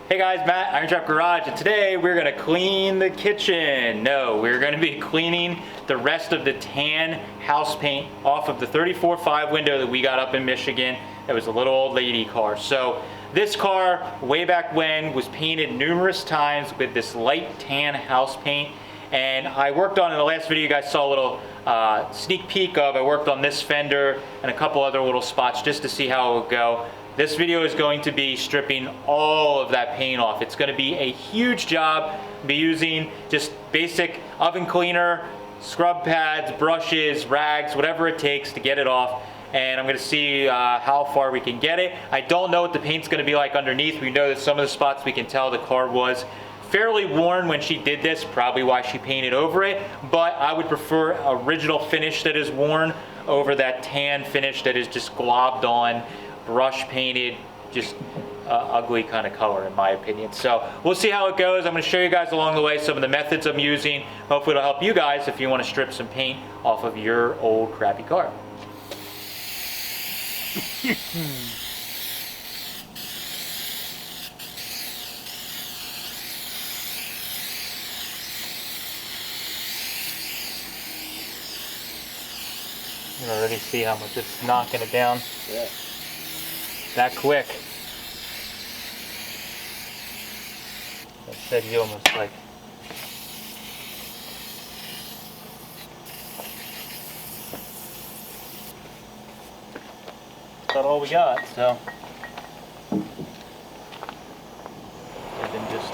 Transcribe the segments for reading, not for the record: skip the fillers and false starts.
Hey guys, Matt, IronTrap Garage, and today we're gonna clean the kitchen. No, we're gonna be cleaning the rest of the tan house paint off of the 34.5 window that we got up in Michigan. It was a little old lady car. So this car, way back when, was painted numerous times with this light tan house paint. And I worked on, in the last video you guys saw a little sneak peek of, I worked on this fender and a couple other little spots just to see how it would go. This video is going to be stripping all of that paint off. It's going to be a huge job. I'll be using just basic oven cleaner, scrub pads, brushes, rags, whatever it takes to get it off. And I'm going to see how far we can get it. I don't know what the paint's going to be like underneath. We know that some of the spots we can tell the car was fairly worn when she did this, probably why she painted over it, but I would prefer original finish that is worn over that tan finish that is just globbed on, brush painted, just ugly kind of color in my opinion. So we'll see how it goes. I'm going to show you guys along the way some of the methods I'm using. Hopefully it'll help you guys if you want to strip some paint off of your old crappy car. You can already see how much it's knocking it down. Yeah. That quick. I said you almost like. That's all we got, so. And then just.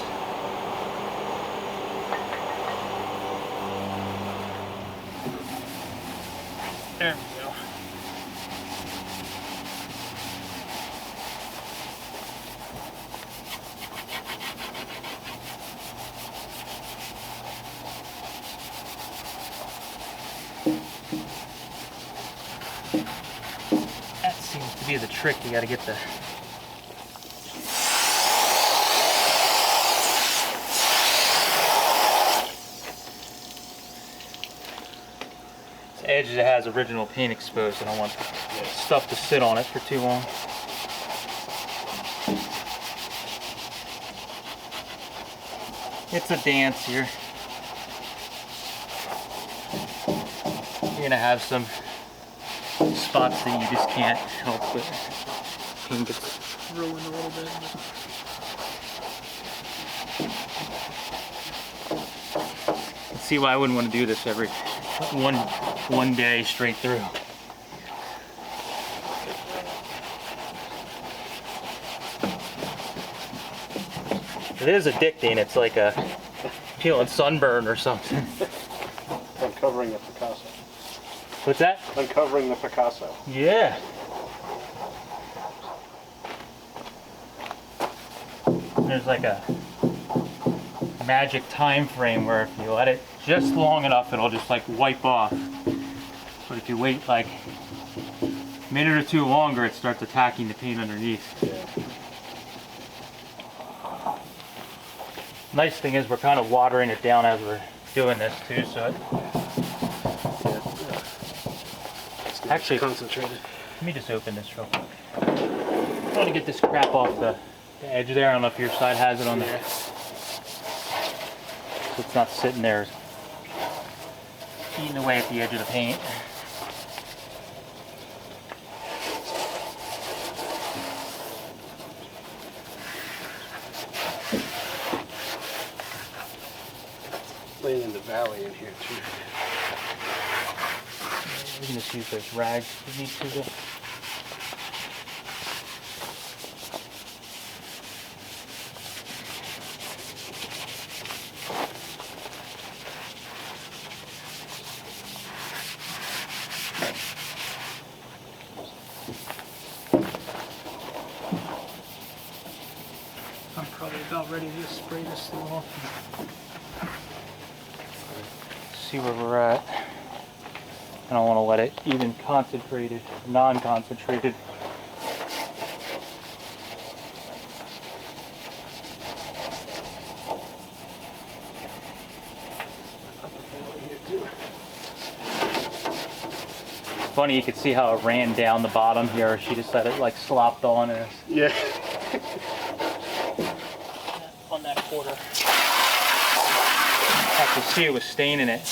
There we go. That seems to be the trick. You got to get the edge that has original paint exposed. I don't want stuff to sit on it for too long. It's a dance here. You're gonna have some spots that you just can't help with. Paint gets ruined a little bit. Let's see why I wouldn't want to do this every one day straight through. It is addicting. It's like a peeling sunburn or something. Uncovering the Picasso. What's that? Uncovering the Picasso. Yeah. There's like a magic time frame where if you let it just long enough, it'll just like wipe off. But if you wait like a minute or two longer, it starts attacking the paint underneath. Yeah. Nice thing is we're kind of watering it down as we're doing this too, so actually concentrated. Let me just open this real quick. I want to get this crap off the edge there. I don't know if your side has it on there. So it's not sitting there eating away at the edge of the paint. Laying in the valley in here too. We can just use those rags if we need to. I'm probably about ready to spray this thing off. See where we're at. I don't want to let it even concentrated, non-concentrated. Funny, you could see how it ran down the bottom here. She just let it like slopped on us. Yeah. quarter. I can see it was staining it.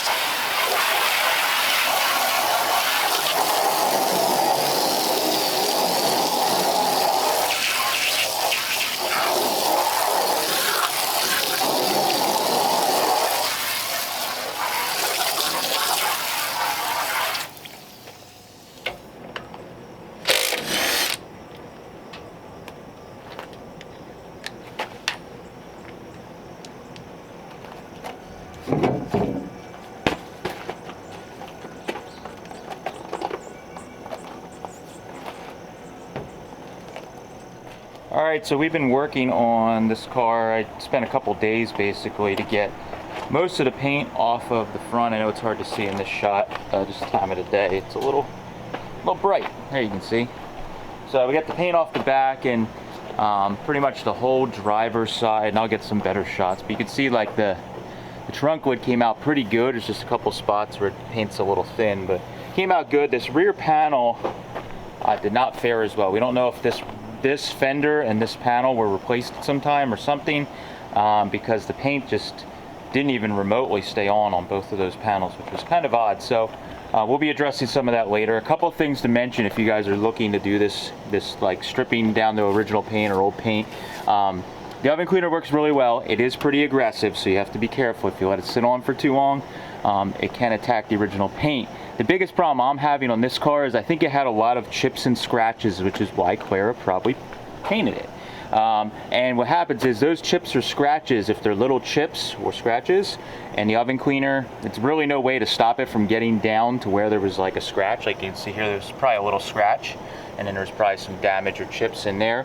Alright, so we've been working on this car. I spent a couple days basically to get most of the paint off of the front. I know it's hard to see in this shot, just the time of the day. It's a little bright. There you can see. So we got the paint off the back and pretty much the whole driver's side, and I'll get some better shots. But you can see like the trunk wood came out pretty good. There's just a couple spots where the paint's a little thin, but came out good. This rear panel did not fare as well. We don't know if this fender and this panel were replaced at some time or something, because the paint just didn't even remotely stay on both of those panels, which was kind of odd. So we'll be addressing some of that later. A couple of things to mention if you guys are looking to do this like stripping down the original paint or old paint. The oven cleaner works really well. It is pretty aggressive, so you have to be careful. If you let it sit on for too long, it can attack the original paint. The biggest problem I'm having on this car is I think it had a lot of chips and scratches, which is why Clara probably painted it. And what happens is those chips or scratches, if they're little chips or scratches, and the oven cleaner, it's really no way to stop it from getting down to where there was like a scratch. Like you can see here, there's probably a little scratch, and then there's probably some damage or chips in there.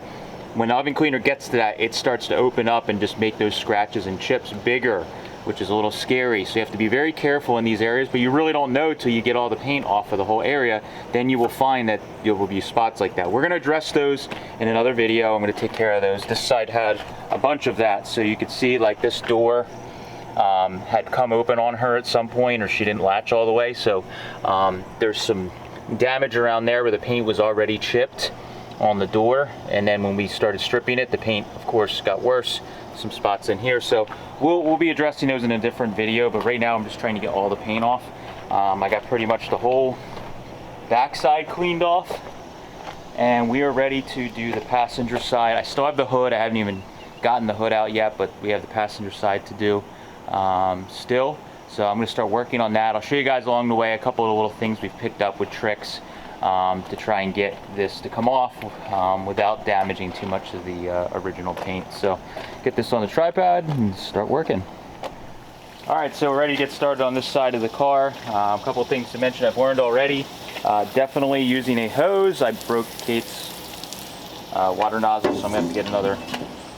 When the oven cleaner gets to that, it starts to open up and just make those scratches and chips bigger, which is a little scary. So you have to be very careful in these areas, but you really don't know till you get all the paint off of the whole area. Then you will find that there will be spots like that. We're gonna address those in another video. I'm gonna take care of those. This side had a bunch of that. So you could see like this door had come open on her at some point, or she didn't latch all the way. So there's some damage around there where the paint was already chipped on the door, and then when we started stripping it, the paint of course got worse. Some spots in here, so we'll be addressing those in a different video, but right now I'm just trying to get all the paint off. I got pretty much the whole backside cleaned off, and we are ready to do the passenger side. I still have the hood. I haven't even gotten the hood out yet, but we have the passenger side to do still. So I'm going to start working on that. I'll show you guys along the way a couple of little things we've picked up with tricks to try and get this to come off without damaging too much of the original paint. So get this on the tripod and start working. All right, so we're ready to get started on this side of the car. A couple of things to mention I've learned already. Definitely using a hose. I broke Kate's water nozzle, so I'm gonna have to get another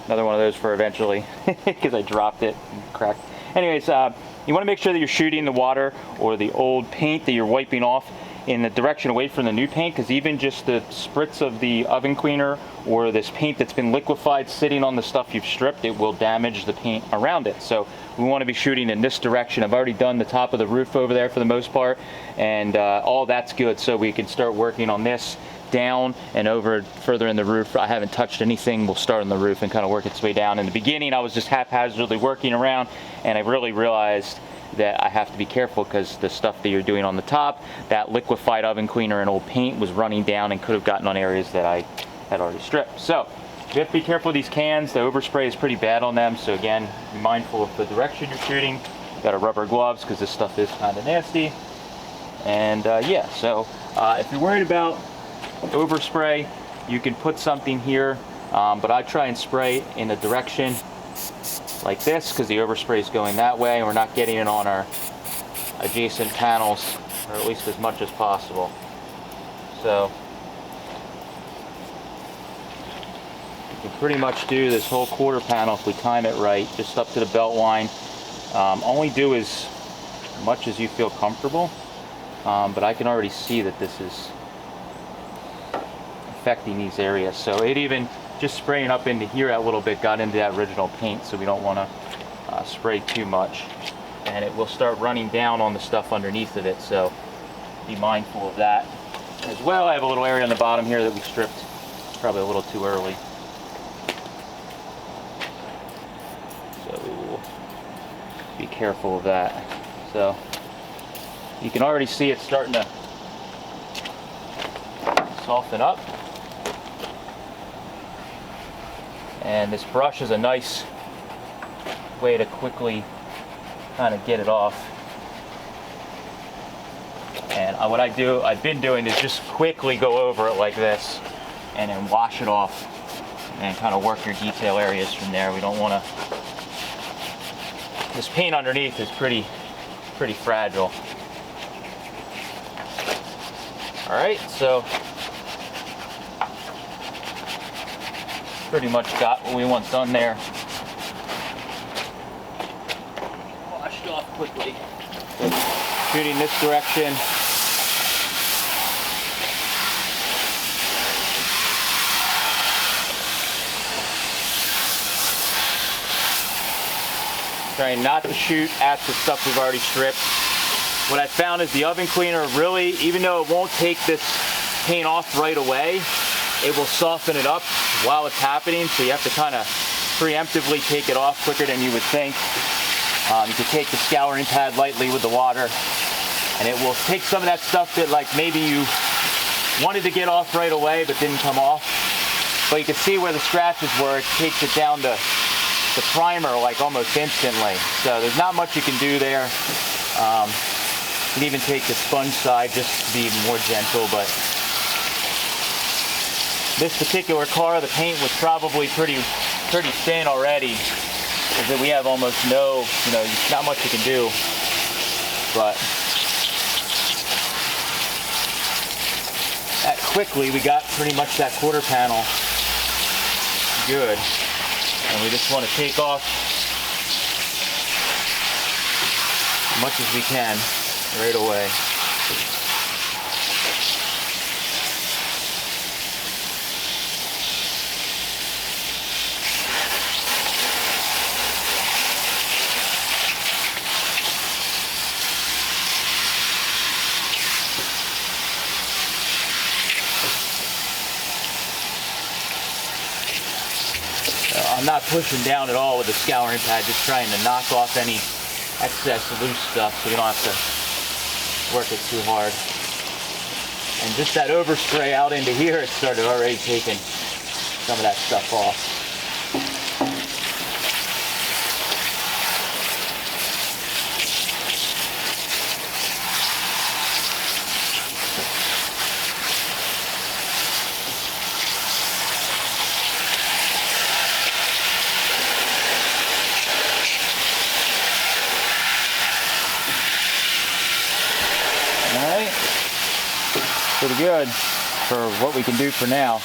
one of those for eventually because I dropped it and cracked. Anyways, you want to make sure that you're shooting the water or the old paint that you're wiping off in the direction away from the new paint, because even just the spritz of the oven cleaner or this paint that's been liquefied sitting on the stuff you've stripped, it will damage the paint around it. So we want to be shooting in this direction. I've already done the top of the roof over there for the most part, and all that's good, so we can start working on this down and over further in the roof. I haven't touched anything. We'll start on the roof and kind of work its way down. In the beginning I was just haphazardly working around, and I really realized that I have to be careful because the stuff that you're doing on the top, that liquefied oven cleaner and old paint was running down and could have gotten on areas that I had already stripped. So you have to be careful of these cans. The overspray is pretty bad on them, so again, be mindful of the direction you're shooting. You got to rubber gloves because this stuff is kind of nasty. And yeah, so if you're worried about overspray, you can put something here, but I try and spray in a direction like this because the overspray is going that way and we're not getting it on our adjacent panels, or at least as much as possible. So you can pretty much do this whole quarter panel if we time it right, just up to the belt line. Only do as much as you feel comfortable, but I can already see that this is affecting these areas. So it even just spraying up into here a little bit got into that original paint, so we don't want to spray too much, and it will start running down on the stuff underneath of it, so be mindful of that as well. I have a little area on the bottom here that we stripped probably a little too early, so careful of that. So you can already see it's starting to soften up. And this brush is a nice way to quickly kind of get it off. And what I've been doing is just quickly go over it like this and then wash it off and kind of work your detail areas from there. We don't want to, this paint underneath is pretty fragile. All right, so pretty much got what we want done there. Washed off quickly. Shooting this direction. Trying not to shoot at the stuff we've already stripped. What I found is the oven cleaner really, even though it won't take this paint off right away, it will soften it up while it's happening, so you have to kind of preemptively take it off quicker than you would think. You can take the scouring pad lightly with the water, and it will take some of that stuff that like maybe you wanted to get off right away but didn't come off. But you can see where the scratches were, it takes it down to the primer like almost instantly. So there's not much you can do there. You can even take the sponge side just to be more gentle, but this particular car, the paint was probably pretty thin already, because we have almost no, not much you can do. But that quickly, we got pretty much that quarter panel good. And we just want to take off as much as we can right away. I'm not pushing down at all with the scouring pad, just trying to knock off any excess loose stuff so we don't have to work it too hard. And just that overspray out into here, it started already taking some of that stuff off. Alright, pretty good for what we can do for now.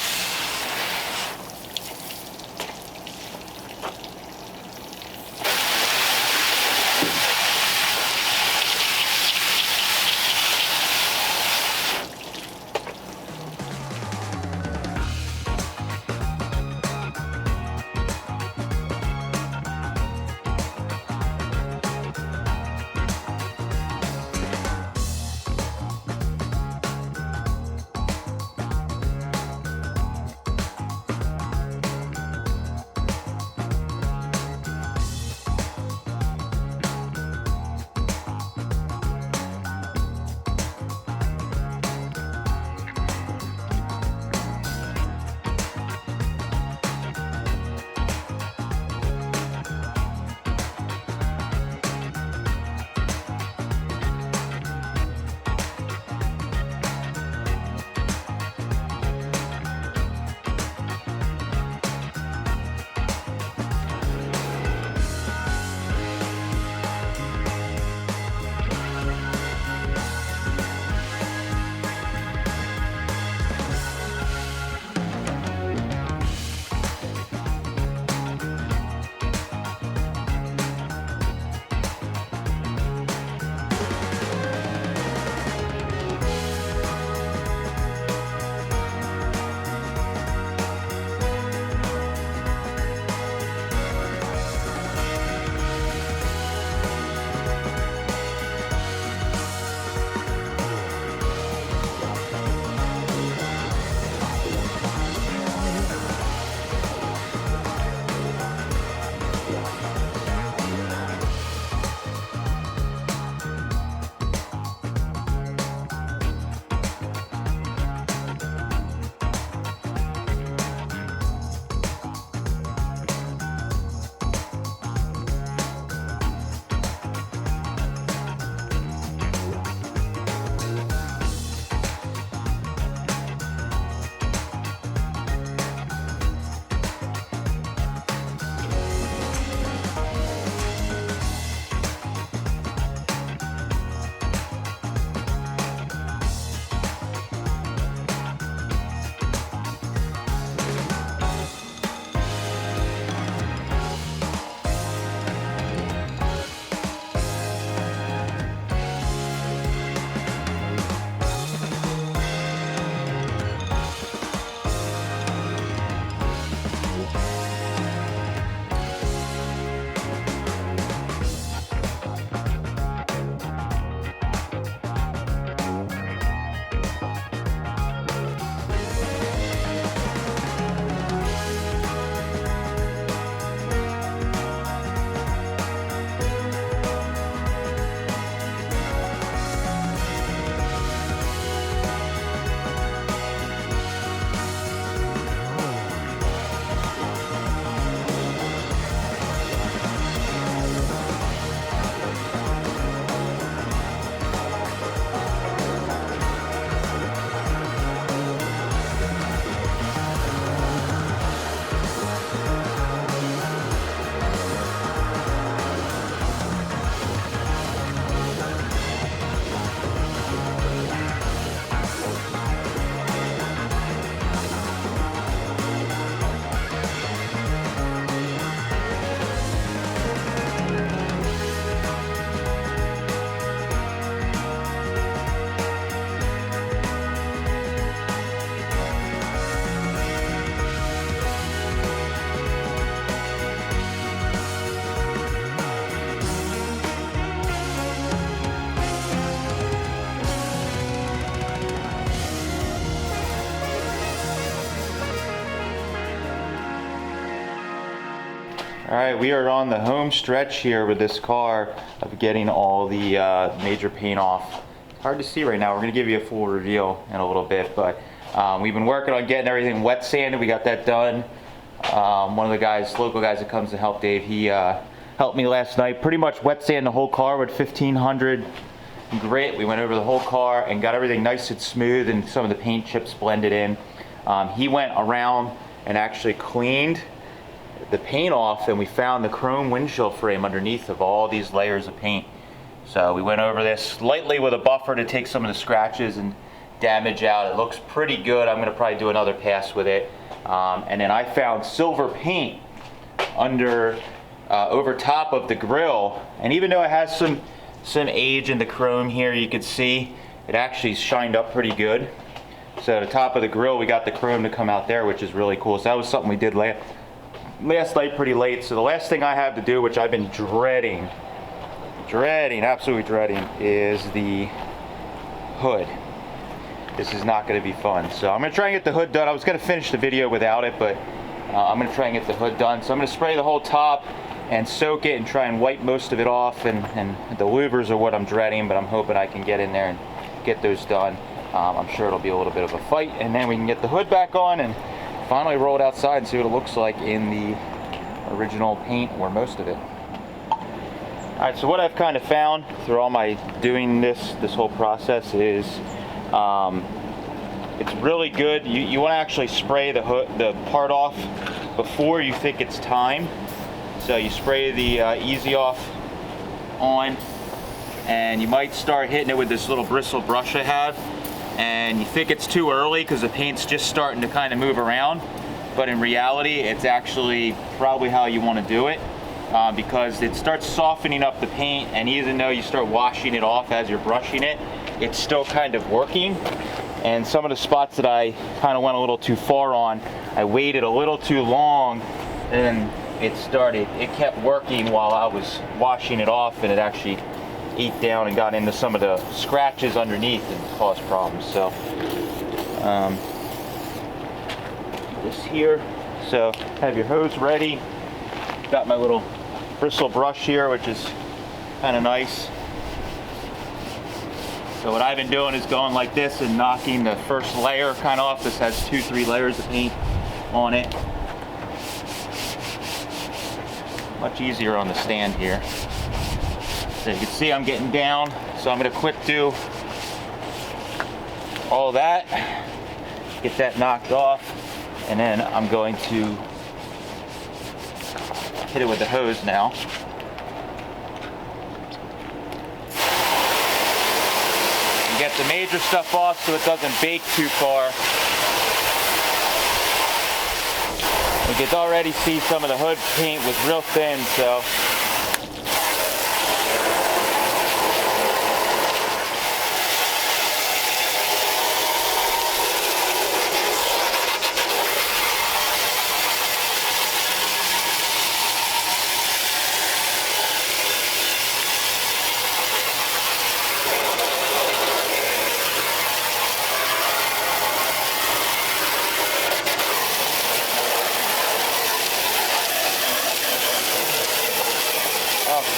All right, we are on the home stretch here with this car of getting all the major paint off. It's hard to see right now. We're gonna give you a full reveal in a little bit, but we've been working on getting everything wet sanded. We got that done. One of the guys, local guys that comes to help Dave, he helped me last night. Pretty much wet sand the whole car with 1500 grit. We went over the whole car and got everything nice and smooth and some of the paint chips blended in. He went around and actually cleaned the paint off, and we found the chrome windshield frame underneath of all these layers of paint. So we went over this lightly with a buffer to take some of the scratches and damage out. It looks pretty good. I'm going to probably do another pass with it. And then I found silver paint under over top of the grill, and even though it has some age in the chrome here, you can see it actually shined up pretty good. So the top of the grill, we got the chrome to come out there, which is really cool. So that was something we did last night pretty late. So the last thing I have to do, which I've been dreading, absolutely dreading, is the hood. This is not going to be fun. So I'm going to try and get the hood done. I was going to finish the video without it, but I'm going to try and get the hood done. So I'm going to spray the whole top and soak it and try and wipe most of it off. And the louvers are what I'm dreading, but I'm hoping I can get in there and get those done. I'm sure it'll be a little bit of a fight, and then we can get the hood back on and finally roll it outside and see what it looks like in the original paint, or most of it. All right, so what I've kind of found through all my doing this whole process is it's really good. You want to actually spray the part off before you think it's time. So you spray the easy off on, and you might start hitting it with this little bristle brush I have, and you think it's too early because the paint's just starting to kind of move around, but in reality it's actually probably how you want to do it, because it starts softening up the paint, and even though you start washing it off as you're brushing it, it's still kind of working. And some of the spots that I kind of went a little too far on, I waited a little too long, and it kept working while I was washing it off, and it actually ate down and got into some of the scratches underneath and caused problems. So this here, so have your hose ready. Got my little bristle brush here, which is kind of nice. So what I've been doing is going like this and knocking the first layer kind of off. This has 2-3 layers of paint on it. Much easier on the stand here. So you can see I'm getting down, so I'm going to quick do all that, get that knocked off, and then I'm going to hit it with the hose now. And get the major stuff off so it doesn't bake too far. You can already see some of the hood paint was real thin, so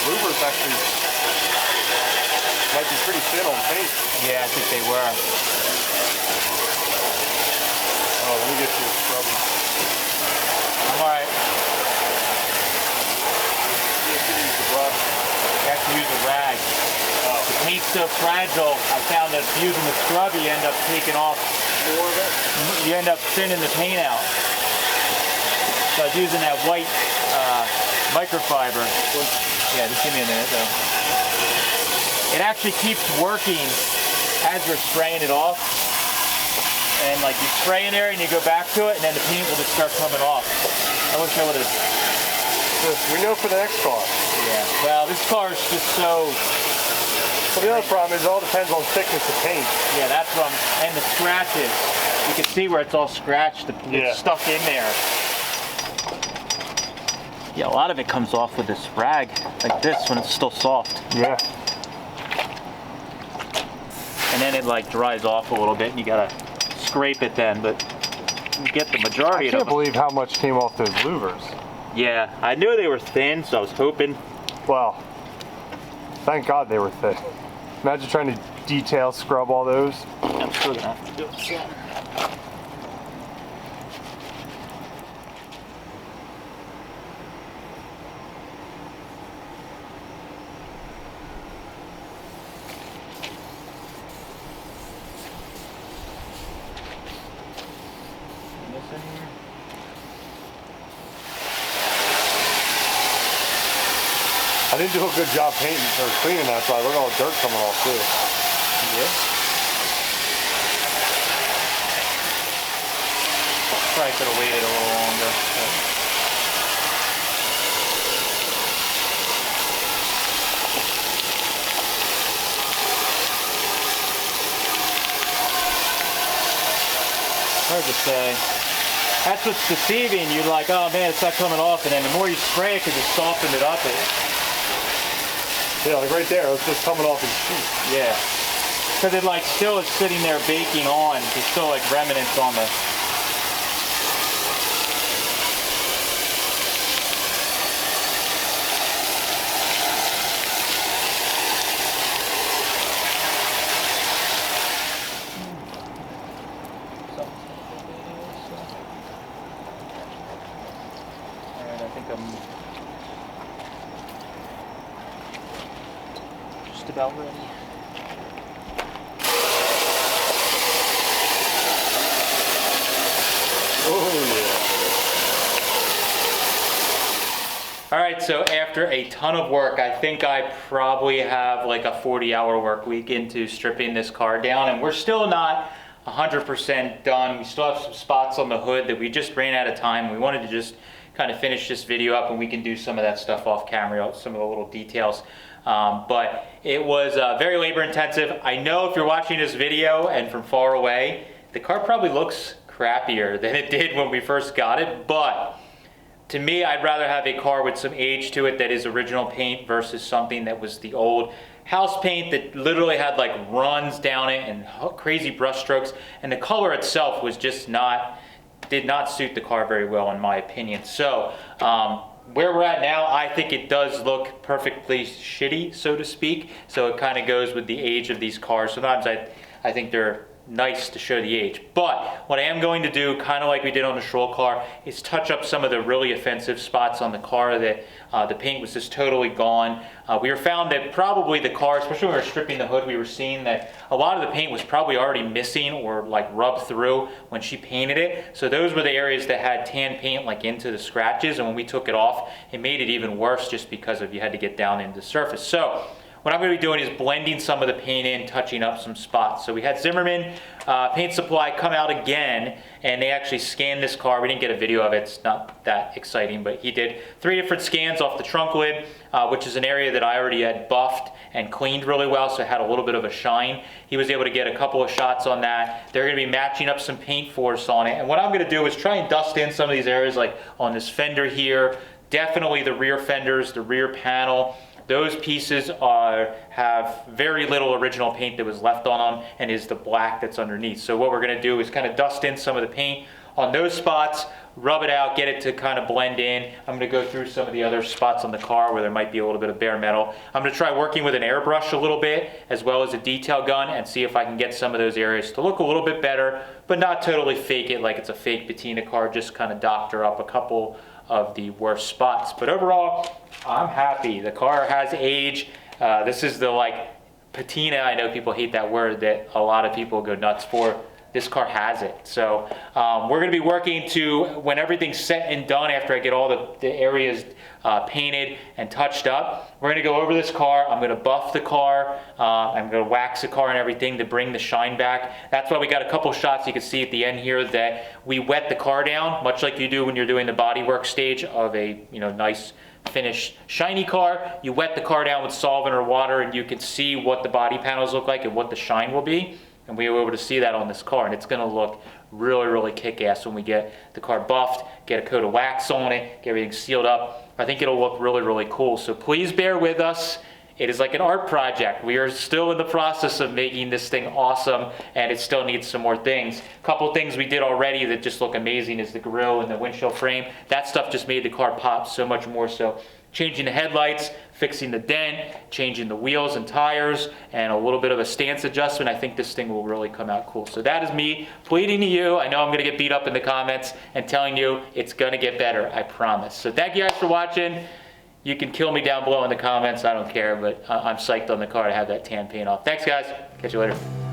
Louvers actually might be pretty thin on paint. yeah, I think they were. Oh, let me get you a scrub. All right. You have to use the brush. You have to use a rag. Oh. The paint's so fragile, I found that using the scrub, you end up taking off More of it? You end up thinning the paint out. So I was using that white microfiber. Yeah, just give me a minute though. It actually keeps working as we're spraying it off. And like you spray in there and you go back to it, and then the paint will just start coming off. I wish I would have. We know for the next car. Yeah. Well, this car is just so. Well, the other problem is it all depends on thickness of paint. Yeah, that's what and the scratches. You can see where it's all scratched. It's stuck in there. Yeah, a lot of it comes off with this rag, like this, when it's still soft. Yeah. And then it like dries off a little bit, and you gotta scrape it then, but you get the majority of it. I can't believe how much came off those louvers. Yeah, I knew they were thin, so I was hoping. Well, thank God they were thick. Imagine trying to detail scrub all those. I'm still gonna have to do it again. I didn't do a good job painting or cleaning that side. Look at all the dirt coming off too. Yeah. Probably could have waited a little longer. But... hard to say. That's what's deceiving. You're like, oh man, it's not coming off, and then the more you spray it, because it softened it up. Yeah, like right there, it's just coming off in sheets. Yeah. Because it like still is sitting there baking on. There's still like remnants on the... Alright, I think I'm just about ready. All right, so after a ton of work, I think I probably have like a 40-hour work week into stripping this car down, and we're still not 100% done. We still have some spots on the hood that we just ran out of time. We wanted to just kind of finish this video up, and we can do some of that stuff off camera, some of the little details. But it was very labor intensive. I know if you're watching this video and from far away, the car probably looks crappier than it did when we first got it, but to me, I'd rather have a car with some age to it that is original paint versus something that was the old house paint that literally had like runs down it and crazy brush strokes, and the color itself was just did not suit the car very well in my opinion. So where we're at now, I think it does look perfectly shitty, so to speak. So it kind of goes with the age of these cars. Sometimes I think they're nice to show the age. But what I am going to do, kind of like we did on the Stroll car, is touch up some of the really offensive spots on the car that the paint was just totally gone. We were found that probably the car, especially when we were stripping the hood, we were seeing that a lot of the paint was probably already missing or like rubbed through when she painted it. So those were the areas that had tan paint like into the scratches, and when we took it off, it made it even worse just because of you had to get down into the surface. So what I'm going to be doing is blending some of the paint in, touching up some spots. So we had Zimmerman Paint Supply come out again, and they actually scanned this car. We didn't get a video of it. It's not that exciting, but he did 3 different scans off the trunk lid, which is an area that I already had buffed and cleaned really well, so it had a little bit of a shine. He was able to get a couple of shots on that. They're going to be matching up some paint force on it. And what I'm going to do is try and dust in some of these areas, like on this fender here, definitely the rear fenders, the rear panel. Those pieces have very little original paint that was left on them, and is the black that's underneath. So what we're going to do is kind of dust in some of the paint on those spots, rub it out, get it to kind of blend in. I'm going to go through some of the other spots on the car where there might be a little bit of bare metal. I'm going to try working with an airbrush a little bit, as well as a detail gun, and see if I can get some of those areas to look a little bit better, but not totally fake it like it's a fake patina car, just kind of doctor up a couple of the worst spots. But overall, I'm happy. The car has age. This is the like patina, I know people hate that word, that a lot of people go nuts for. This car has it. So we're going to be working to, when everything's set and done, after I get all the areas painted and touched up, we're going to go over this car. I'm going to buff the car. I'm going to wax the car and everything to bring the shine back. That's why we got a couple shots you can see at the end here that we wet the car down, much like you do when you're doing the bodywork stage of a nice finished shiny car. You wet the car down with solvent or water, and you can see what the body panels look like and what the shine will be. And we were able to see that on this car, and it's going to look really, really kick-ass when we get the car buffed, get a coat of wax on it, get everything sealed up. I think it'll look really, really cool. So please bear with us. it is like an art project. We are still in the process of making this thing awesome, and it still needs some more things. A couple things we did already that just look amazing is the grille and the windshield frame. That stuff just made the car pop so much more so. Changing the headlights, fixing the dent, changing the wheels and tires, and a little bit of a stance adjustment. I think this thing will really come out cool. So that is me pleading to you. I know I'm gonna get beat up in the comments and telling you it's gonna get better, I promise. So thank you guys for watching. You can kill me down below in the comments, I don't care, but I'm psyched on the car to have that tan paint off. Thanks guys, catch you later.